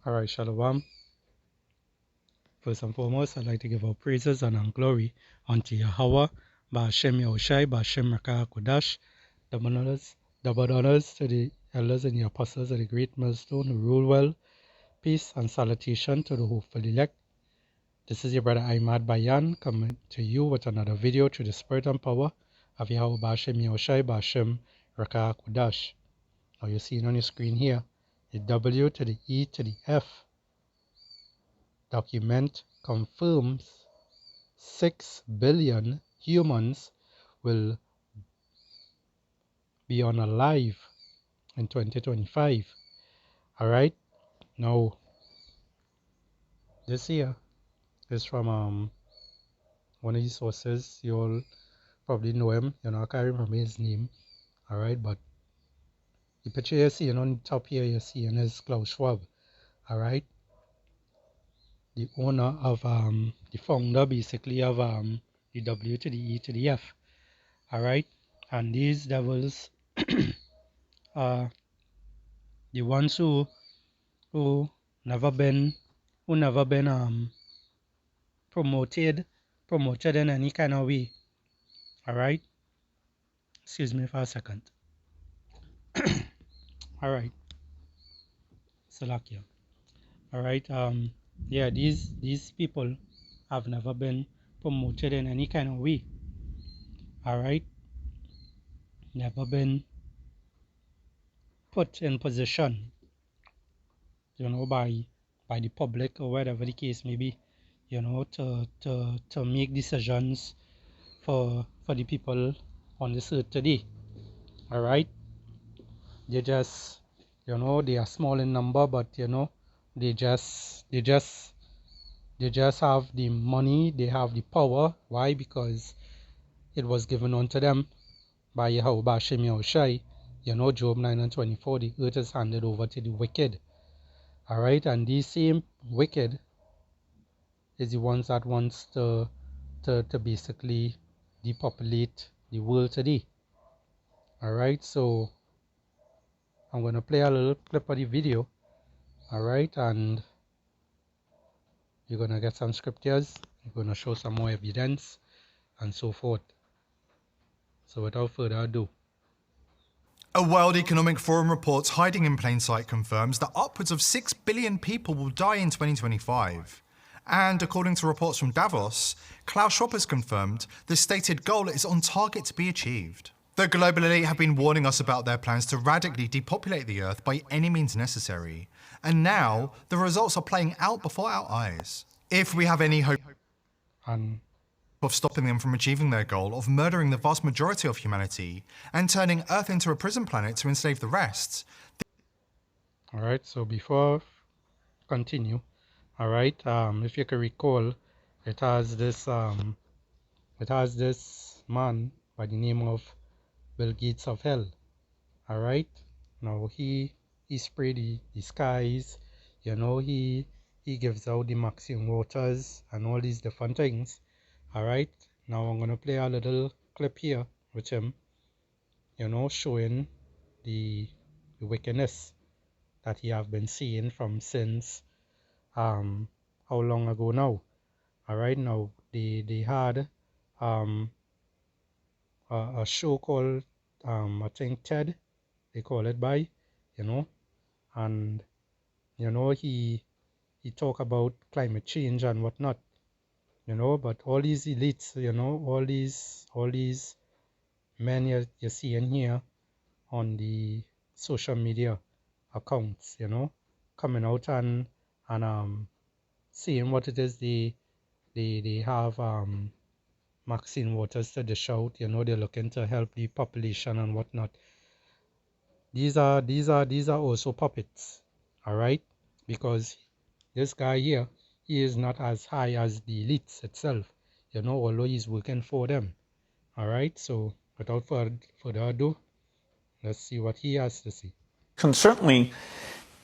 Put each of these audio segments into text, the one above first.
Alright, Shalom. First and foremost, I'd like to give our praises and glory unto Yahweh, Ba'ashem Yahushai, Ba'ashem Rakah Kodash. Double honors to the elders and the apostles of the great millstone who rule well. Peace and salutation to the hopeful elect. This is your brother Ahmad Bayan coming to you with another video through the spirit and power of Yahweh Ba'ashem Yahushai, Ba'ashem Rakah Kodash. Now you're seeing on your screen here the W to the E to the F. Document confirms 6 billion humans will be unalive in 2025. Alright, now this here is from one of these sources. You all probably know him, I can't remember his name. Alright, but the picture you're seeing on the top here, you're seeing is Klaus Schwab. Alright, the owner of the founder basically of the W to the E to the F. Alright, and these devils are the ones who never been promoted in any kind of way. Alright, excuse me for a second. Alright, Salakia. Alright, yeah, these people have never been promoted in any kind of way. Alright, never been put in position, by the public or whatever the case may be, to make decisions for the people on this earth today. Alright, they just, they are small in number, but they just have the money, they have the power. Why? Because it was given unto them by Yahweh Ba'ashem Yahushai. Job 9:24, the earth is handed over to the wicked. Alright, and these same wicked is the ones that wants to basically depopulate the world today. Alright, so I'm going to play a little clip of the video. Alright, and you're going to get some scriptures, you're going to show some more evidence, and so forth. So without further ado. A World Economic Forum report hiding in plain sight confirms that upwards of 6 billion people will die in 2025. And according to reports from Davos, Klaus Schwab has confirmed the stated goal is on target to be achieved. The global elite have been warning us about their plans to radically depopulate the Earth by any means necessary. And now, the results are playing out before our eyes. If we have any hope of stopping them from achieving their goal of murdering the vast majority of humanity and turning Earth into a prison planet to enslave the rest. Alright, so before continue, alright, if you can recall, it has this man by the name of Bill Gates of Hell. Alright, now he sprayed the skies, he gives out the Maxine waters and all these different things. Alright, now I'm going to play a little clip here with him, showing the wickedness that he have been seeing from since, how long ago now. Alright, now they had a show called, I think TED, they call it by, and, he talk about climate change and whatnot. But all these elites, all these men you're seeing here on the social media accounts, coming out and saying what it is they have Maxine waters to dish out, they're looking to help the population and whatnot. These are also puppets, alright? Because this guy here, he is not as high as the elites itself, although he's working for them. Alright, so without further ado, let's see what he has to say. Can certainly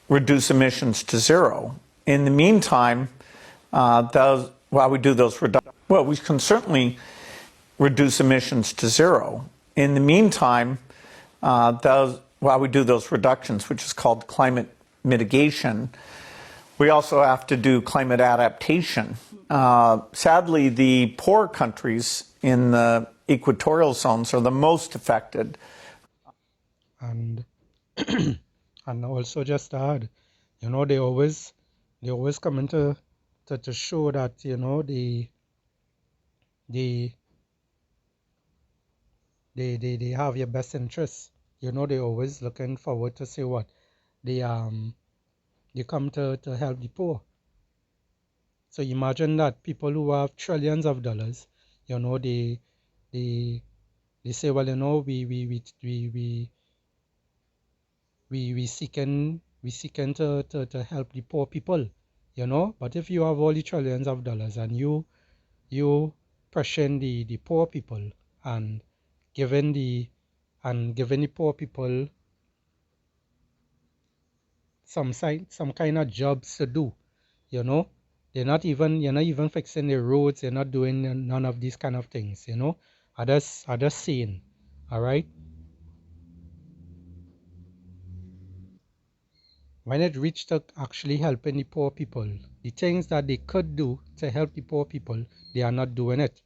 reduce emissions to zero. In the meantime, while we do those we can certainly reduce emissions to zero. In the meantime, while we do those reductions, which is called climate mitigation, We also have to do climate adaptation. Sadly, the poor countries in the equatorial zones are the most affected. And and also just to add, they always come into to show that they they have your best interests. They always looking forward to say what they come to help the poor. So imagine that people who have trillions of dollars, you know, they they say, well, we seeking to help the poor people. But if you have all the trillions of dollars and you pressuring the poor people and giving the poor people some kind of jobs to do, you know, you're not even fixing the roads, you're not doing none of these kind of things. Others saying, all right, when it reached to actually helping the poor people, the things that they could do to help the poor people, they are not doing it.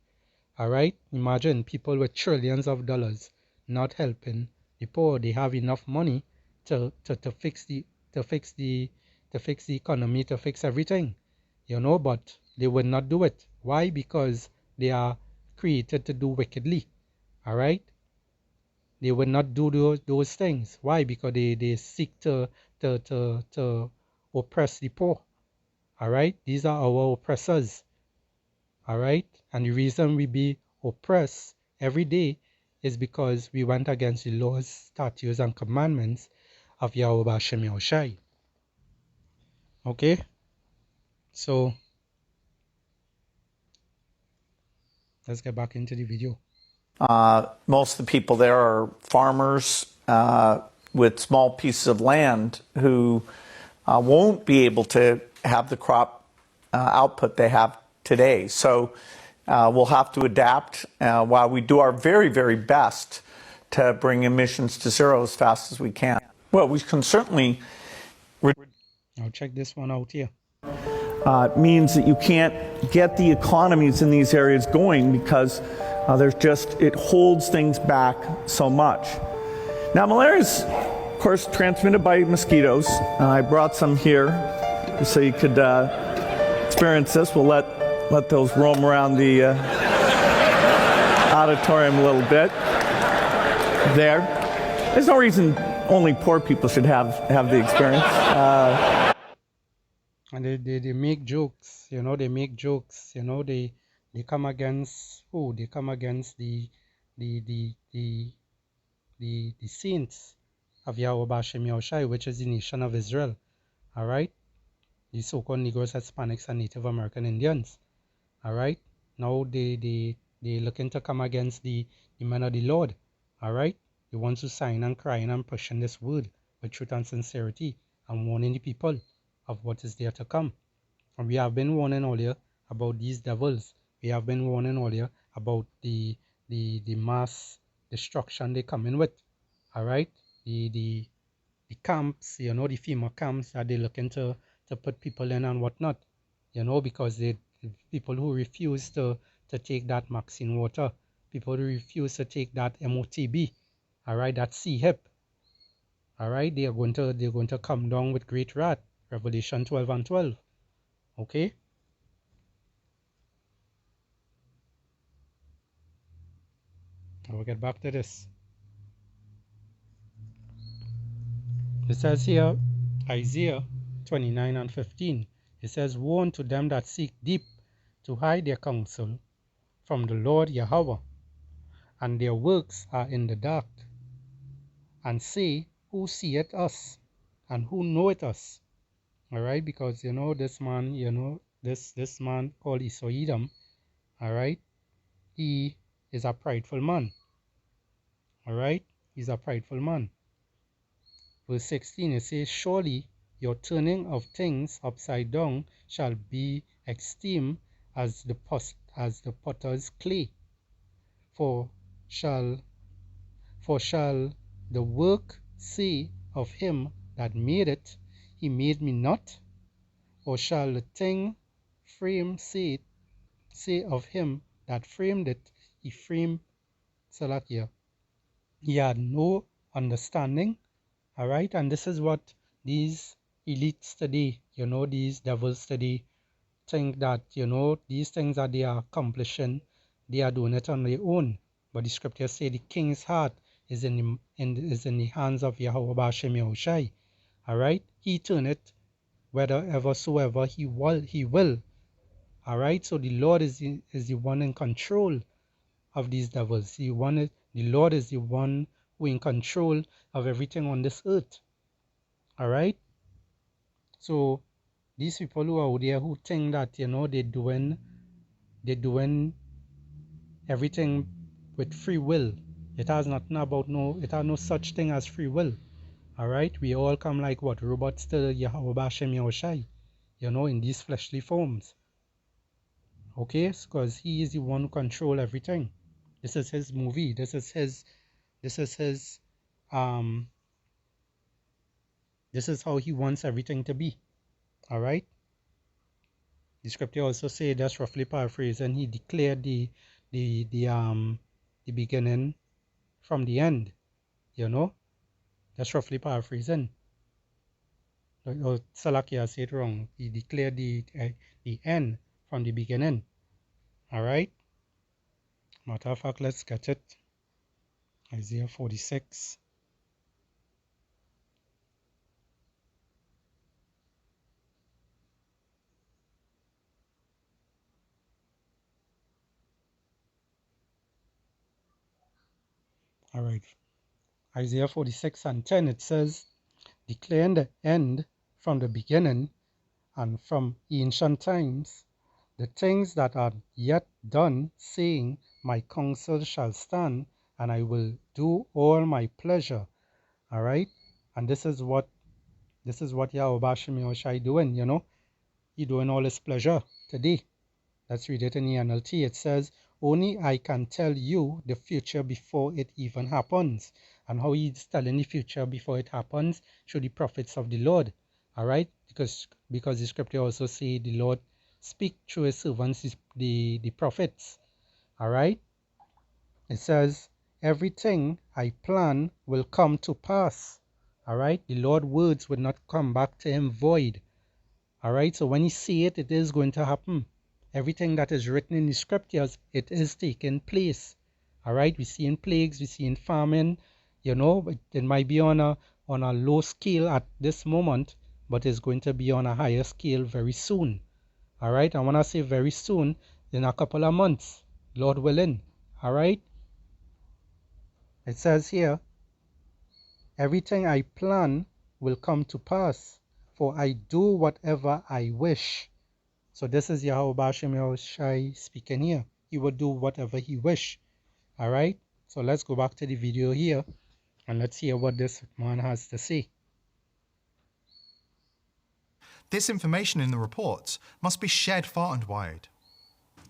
All right, imagine people with trillions of dollars not helping the poor. They have enough money to fix the economy, to fix everything. But they would not do it. Why? Because they are created to do wickedly. All right, they would not do those things. Why? Because they seek to oppress the poor. All right, these are our oppressors. All right, and the reason we be oppressed every day is because we went against the laws, statutes, and commandments of Yahweh Bashem Yahushai. Okay, so let's get back into the video. Most of the people there are farmers with small pieces of land who won't be able to have the crop output they have today. So we'll have to adapt while we do our very, very best to bring emissions to zero as fast as we can. Well, we can certainly. Now check this one out here. Means that you can't get the economies in these areas going because it holds things back so much. Now, malaria is, of course, transmitted by mosquitoes. I brought some here just so you could experience this. We'll let those roam around the auditorium a little bit. There. There's no reason only poor people should have the experience. And they make jokes, they make jokes, they come against who? They come against the saints of Yahweh Bashem Yahushai, which is the nation of Israel. All right, the so-called Negroes, Hispanics, and Native American Indians. All right, now they looking to come against the men of the Lord. All right, the ones who sign and crying and pushing this word with truth and sincerity and warning the people of what is there to come. And we have been warning earlier about these devils. We have been warning earlier about the mass destruction they come in with. All right, the camps, the FEMA camps that they're looking to put people in and whatnot. Because people who refuse to take that Maxine water, people who refuse to take that MOTB, all right, that C-HIP, all right, they're going to come down with great wrath. Revelation 12 and 12. Okay. We'll get back to this. It says here, Isaiah 29 and 15. It says, woe unto them that seek deep to hide their counsel from the Lord Yahweh, and their works are in the dark, and say, who seeth us, and who knoweth us? All right, because this man, this man called Esau Edom, all right, he is a prideful man. All right, he's a prideful man. Verse 16, it says, surely your turning of things upside down shall be esteemed as the potter's clay. For shall the work say of him that made it, he made me not? or shall the thing frame say of him that framed it, he framed Salakia. He had no understanding, all right? And this is what these elites today, these devils today, think that, these things that they are accomplishing, they are doing it on their own. But the scriptures say the king's heart is in the hands of Yahweh Bashem Yahushai. All right? He turn it whethersoever he will. All right? So the Lord is the one in control of these devils. The Lord is the one who in control of everything on this earth. All right? So these people who are out there who think that, they're doing everything with free will. It has no such thing as free will. All right, we all come like what, robots to Yahweh Bashem Yahushai, in these fleshly forms. Okay, because he is the one who control everything. This is his movie. This is how he wants everything to be. All right. The scripture also say, that's roughly paraphrasing, he declared the beginning from the end. That's roughly paraphrasing. Or Salakia said it wrong. He declared the end from the beginning. All right. Matter of fact, let's get it. Isaiah 46. All right. Isaiah 46 and 10, it says, declaring the end from the beginning and from ancient times, the things that are yet done, saying, my counsel shall stand, and I will do all my pleasure. All right. And this is what Yahweh Bashem Yahushai doing, He doing all his pleasure today. Let's read it in the NLT. It says, only I can tell you the future before it even happens. And how he's telling the future before it happens through the prophets of the Lord. All right? Because the scripture also say the Lord speak through his servants, the prophets. All right? It says, everything I plan will come to pass. All right? The Lord's words will not come back to him void. All right? So when he see it, it is going to happen. Everything that is written in the scriptures, it is taking place. All right? We're seeing plagues, we're seeing famine. It might be on a low scale at this moment, but it's going to be on a higher scale very soon. All right? And when I say very soon, in a couple of months, Lord willing. All right? It says here, everything I plan will come to pass, for I do whatever I wish. So this is Yahweh Bashem Yahushai speaking here. He will do whatever he wish. All right? So let's go back to the video here and let's hear what this man has to say. This information in the report must be shared far and wide.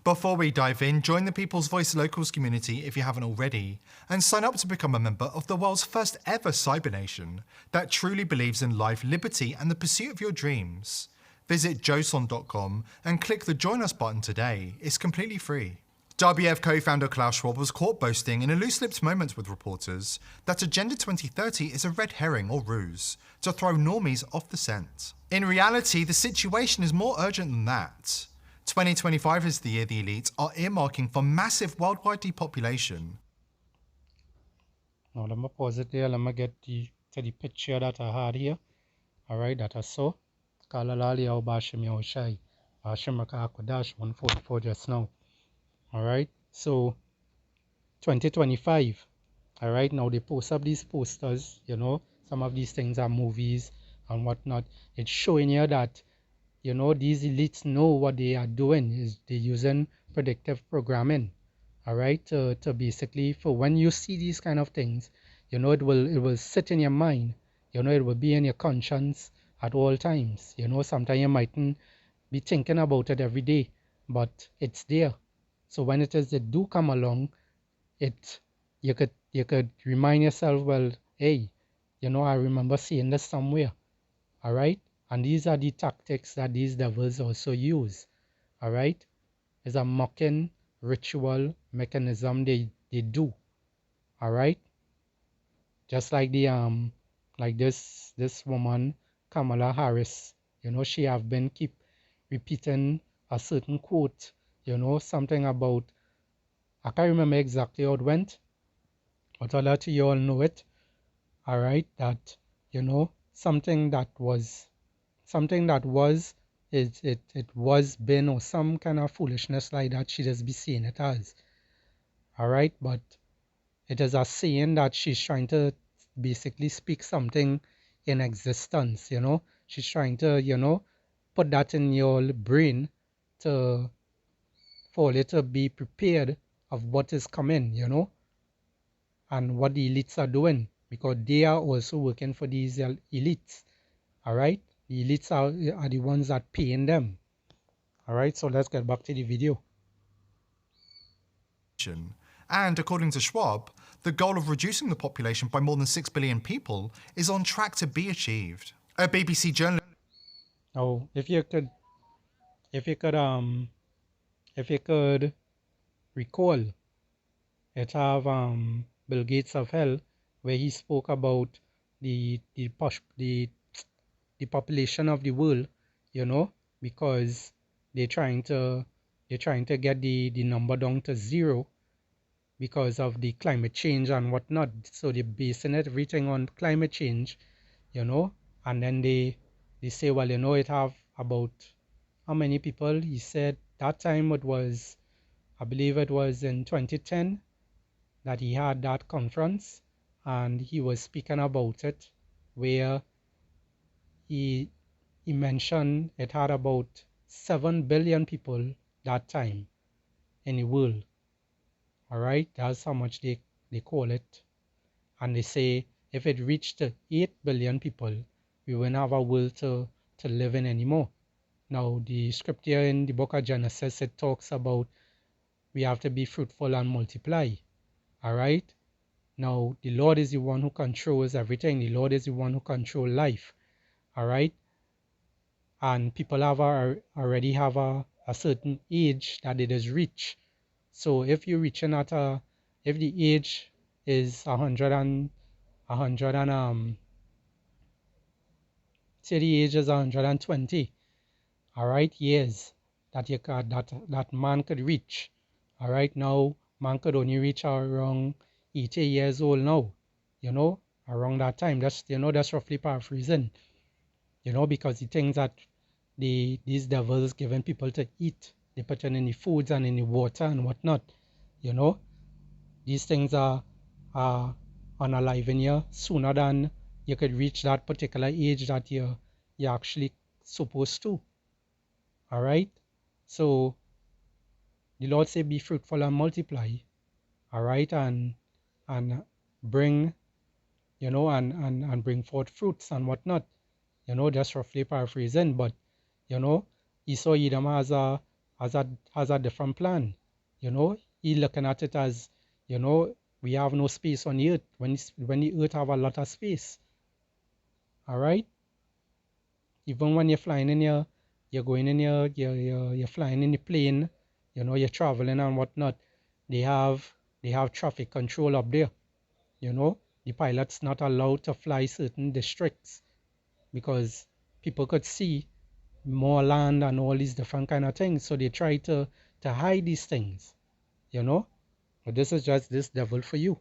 Before we dive in, join the People's Voice Locals community if you haven't already, and sign up to become a member of the world's first ever cyber nation that truly believes in life, liberty, and the pursuit of your dreams. Visit joson.com and click the Join Us button today. It's completely free. WF co-founder Klaus Schwab was caught boasting in a loose-lipped moment with reporters that Agenda 2030 is a red herring or ruse to throw normies off the scent. In reality, the situation is more urgent than that. 2025 is the year the elites are earmarking for massive worldwide depopulation. Now let me pause it there. Let me get to the picture that I had here. All right, that I saw. Kalalali au Bashem Yahushai. Bashem Rakakwadash 144 just now. All right, so 2025. All right, now they post up these posters. Some of these things are movies and whatnot. It's showing you that these elites know what they are doing is they're using predictive programming. All right, to basically, for when you see these kind of things, it will sit in your mind. It will be in your conscience at all times. Sometimes you mightn't be thinking about it every day, but it's there. So when it is that do come along, you could remind yourself, well, hey, I remember seeing this somewhere. All right, And these are the tactics that these devils also use. All right? It's a mocking ritual mechanism they do. All right? Just like like this woman, Kamala Harris, she have been keep repeating a certain quote, something about, I can't remember exactly how it went, but I'll let you all know it. All right, that something that was it was been, or some kind of foolishness like that, she just be seeing it as. All right, but it is a saying that she's trying to basically speak something in existence. She's trying to put that in your brain to for you to be prepared of what is coming, and what the elites are doing, because they are also working for these elites. All right, the elites are the ones that paying them. All right, so let's get back to the video. And according to Schwab, the goal of reducing the population by more than 6 billion people is on track to be achieved. A BBC journalist. Now, if you could recall, it have Bill Gates of Hell, where he spoke about the population of the world, because they're trying to get the number down to 0 because of the climate change and whatnot. So they're basing everything on climate change, and then they say, well, it have about how many people? He said that time it was, I believe it was in 2010 that he had that conference, and he was speaking about it, where he mentioned it had about 7 billion people that time in the world. All right, that's how much they call it. And they say if it reached 8 billion people, we wouldn't have a world to live in anymore. Now, the scripture in the book of Genesis, it talks about we have to be fruitful and multiply. All right. Now, the Lord is the one who controls everything. The Lord is the one who controls life. All right. And people already have a certain age that it is reached. So if you're reaching if the age is 100 and say the age is 120, all right, years that that man could reach. All right, now man could only reach around 80 years old now, around that time. That's roughly paraphrasing, because the things that these devils giving people to eat, they put in the foods and in the water and whatnot, these things are unaliving you sooner than you could reach that particular age that you're actually supposed to. All right, so the Lord say be fruitful and multiply. All right, and bring and bring forth fruits and whatnot, just roughly paraphrasing. But Esau Edom has a different plan. He looking at it as, we have no space on the earth when the earth have a lot of space. All right, even when you're flying in you're going in you're flying in the plane, you're traveling and whatnot, they have traffic control up there. The pilot's not allowed to fly certain districts because people could see more land and all these different kind of things, so they try to hide these things, but this is just this devil for you.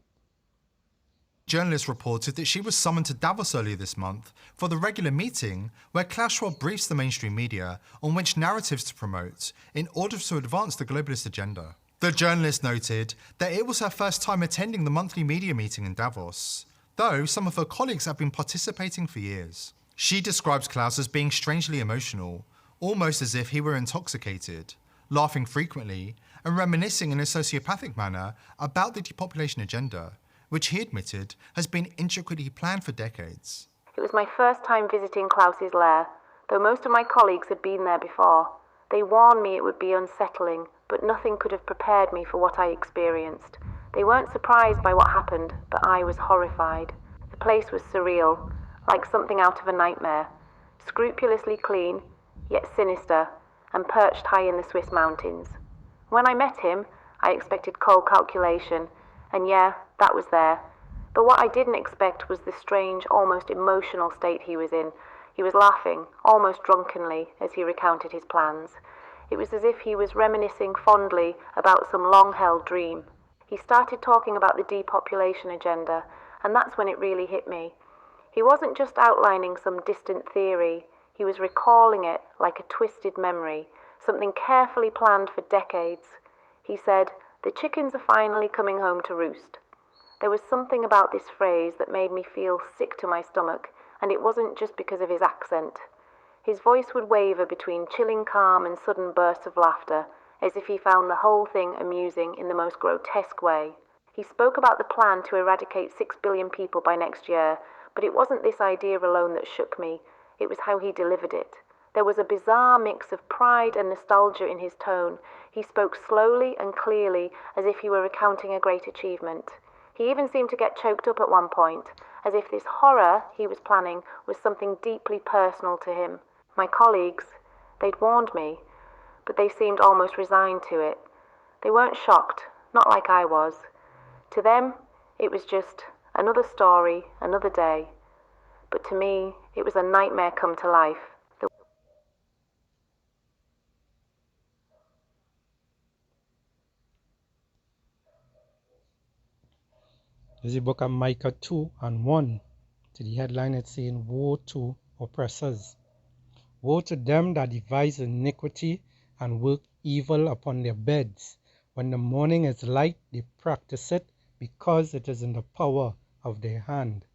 Journalist reported that she was summoned to Davos earlier this month for the regular meeting where Klaus Schwab briefs the mainstream media on which narratives to promote in order to advance the globalist agenda. The journalist noted that it was her first time attending the monthly media meeting in Davos, though some of her colleagues have been participating for years. She describes Klaus as being strangely emotional, almost as if he were intoxicated, laughing frequently and reminiscing in a sociopathic manner about the depopulation agenda, which he admitted has been intricately planned for decades. It was my first time visiting Klaus's lair, though most of my colleagues had been there before. They warned me it would be unsettling, but nothing could have prepared me for what I experienced. They weren't surprised by what happened, but I was horrified. The place was surreal, like something out of a nightmare. scrupulously clean, yet sinister, and perched high in the Swiss mountains. When I met him, I expected cold calculation, and yeah, that was there. But what I didn't expect was the strange, almost emotional state he was in. He was laughing, almost drunkenly, as he recounted his plans. It was as if he was reminiscing fondly about some long-held dream. He started talking about the depopulation agenda, and that's when it really hit me. He wasn't just outlining some distant theory, he was recalling it like a twisted memory, something carefully planned for decades. He said, "The chickens are finally coming home to roost." There was something about this phrase that made me feel sick to my stomach, and it wasn't just because of his accent. His voice would waver between chilling calm and sudden bursts of laughter, as if he found the whole thing amusing in the most grotesque way. He spoke about the plan to eradicate 6 billion people by next year, but it wasn't this idea alone that shook me, it was how he delivered it. There was a bizarre mix of pride and nostalgia in his tone. He spoke slowly and clearly, as if he were recounting a great achievement. He even seemed to get choked up at one point, as if this horror he was planning was something deeply personal to him. My colleagues, they'd warned me, but they seemed almost resigned to it. They weren't shocked, not like I was. To them, it was just another story, another day. But to me, it was a nightmare come to life. This is the book of Micah 2 and 1. To the headline, it's saying, "Woe to oppressors. Woe to them that devise iniquity and work evil upon their beds. When the morning is light, they practice it because it is in the power of their hand."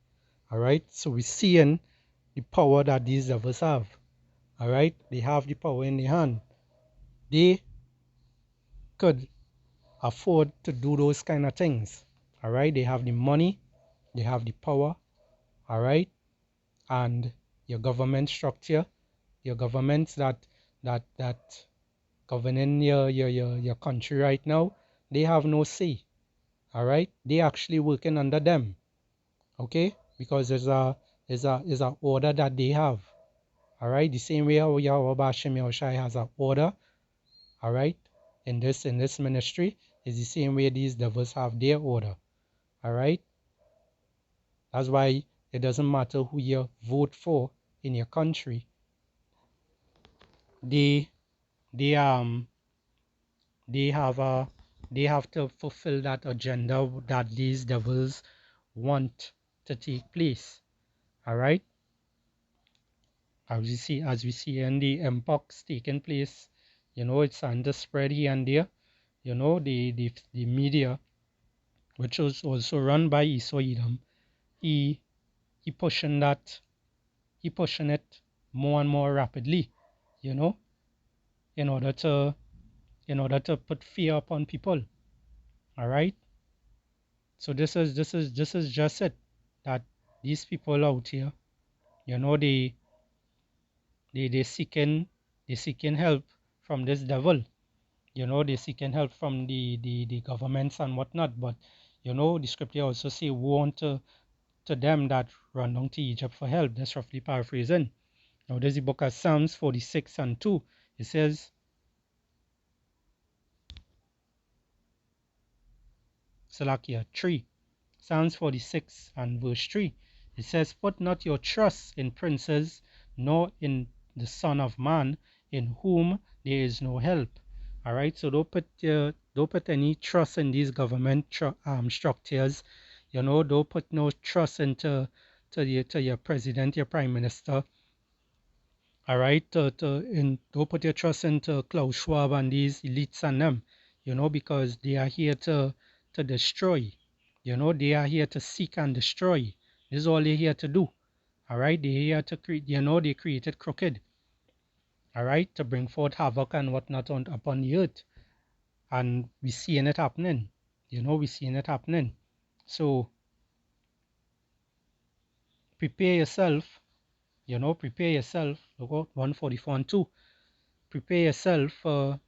All right, so we're seeing the power that these devils have. All right, they have the power in their hand. They could afford to do those kind of things. All right, they have the money, they have the power. All right, and your government structure, your governments that governing your country right now, they have no say. All right, they actually working under them. Okay, because there's a order that they have. All right, the same way how Yahweh Bashim Yahushai has an order. All right, in this ministry is the same way these devils have their order. All right, that's why it doesn't matter who you vote for in your country. They they they have a they have to fulfill that agenda that these devils want to take place. All right, as we see in the mpox taking place, it's on the spread here and there. The media, which was also run by Esau Edom, he he pushing that he pushing it more and more rapidly, you know, in order to put fear upon people. All right. So this is just it, that these people out here, they they seeking help from this devil. They seeking help from the governments and whatnot. But the scripture also say, "Woe to them that run down to Egypt for help." That's roughly paraphrasing. Now there's the book of Psalms 46 and 2. It says, Salakia 3. Psalms 46 and verse 3. It says, "Put not your trust in princes, nor in the Son of Man, in whom there is no help." All right, so don't put any trust in these government structures. Don't put no trust into to your president, your prime minister. All right, don't put your trust into Klaus Schwab and these elites and them. Because they are here to destroy. They are here to seek and destroy. This is all they're here to do. All right, they're here to create. They created crooked. All right, to bring forth havoc and whatnot upon the earth, and we're seeing it happening. We're seeing it happening. So prepare yourself. Prepare yourself. Look out, 144 and 2. Prepare yourself for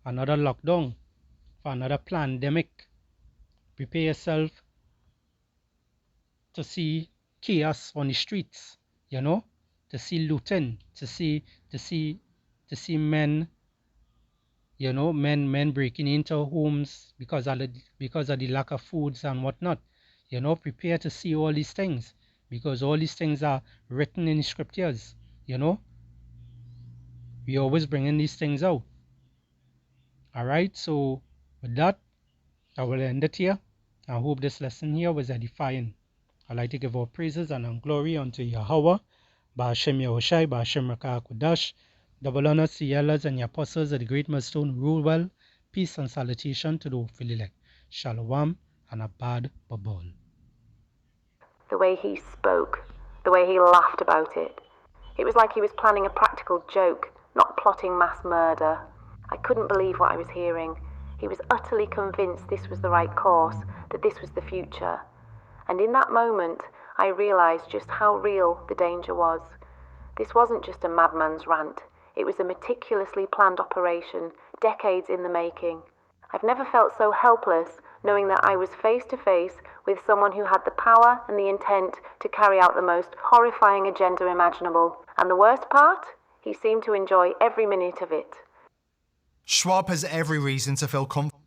another lockdown, for another pandemic. Prepare yourself to see chaos on the streets. you know, to see looting, to see men, you know, men breaking into homes because of the lack of foods and whatnot. You know, prepare to see all these things because all these things are written in the scriptures. You know, we always bringing these things out. All right, so with that, I will end it here. I hope this lesson here was edifying. I'd like to give all praises and glory unto Yahweh, Ba'ashem Yahushai, Ba'ashem Rakah Kudash. Double honor to the elders and the apostles of the great millstone. Rule well. Peace and salutation to the hopefully elect. Shalom and Abad Babal. The way he spoke, the way he laughed about it. It was like he was planning a practical joke, not plotting mass murder. I couldn't believe what I was hearing. He was utterly convinced this was the right course, that this was the future. And in that moment, I realised just how real the danger was. This wasn't just a madman's rant. It was a meticulously planned operation, decades in the making. I've never felt so helpless, knowing that I was face to face with someone who had the power and the intent to carry out the most horrifying agenda imaginable. And the worst part? He seemed to enjoy every minute of it. Schwab has every reason to feel confident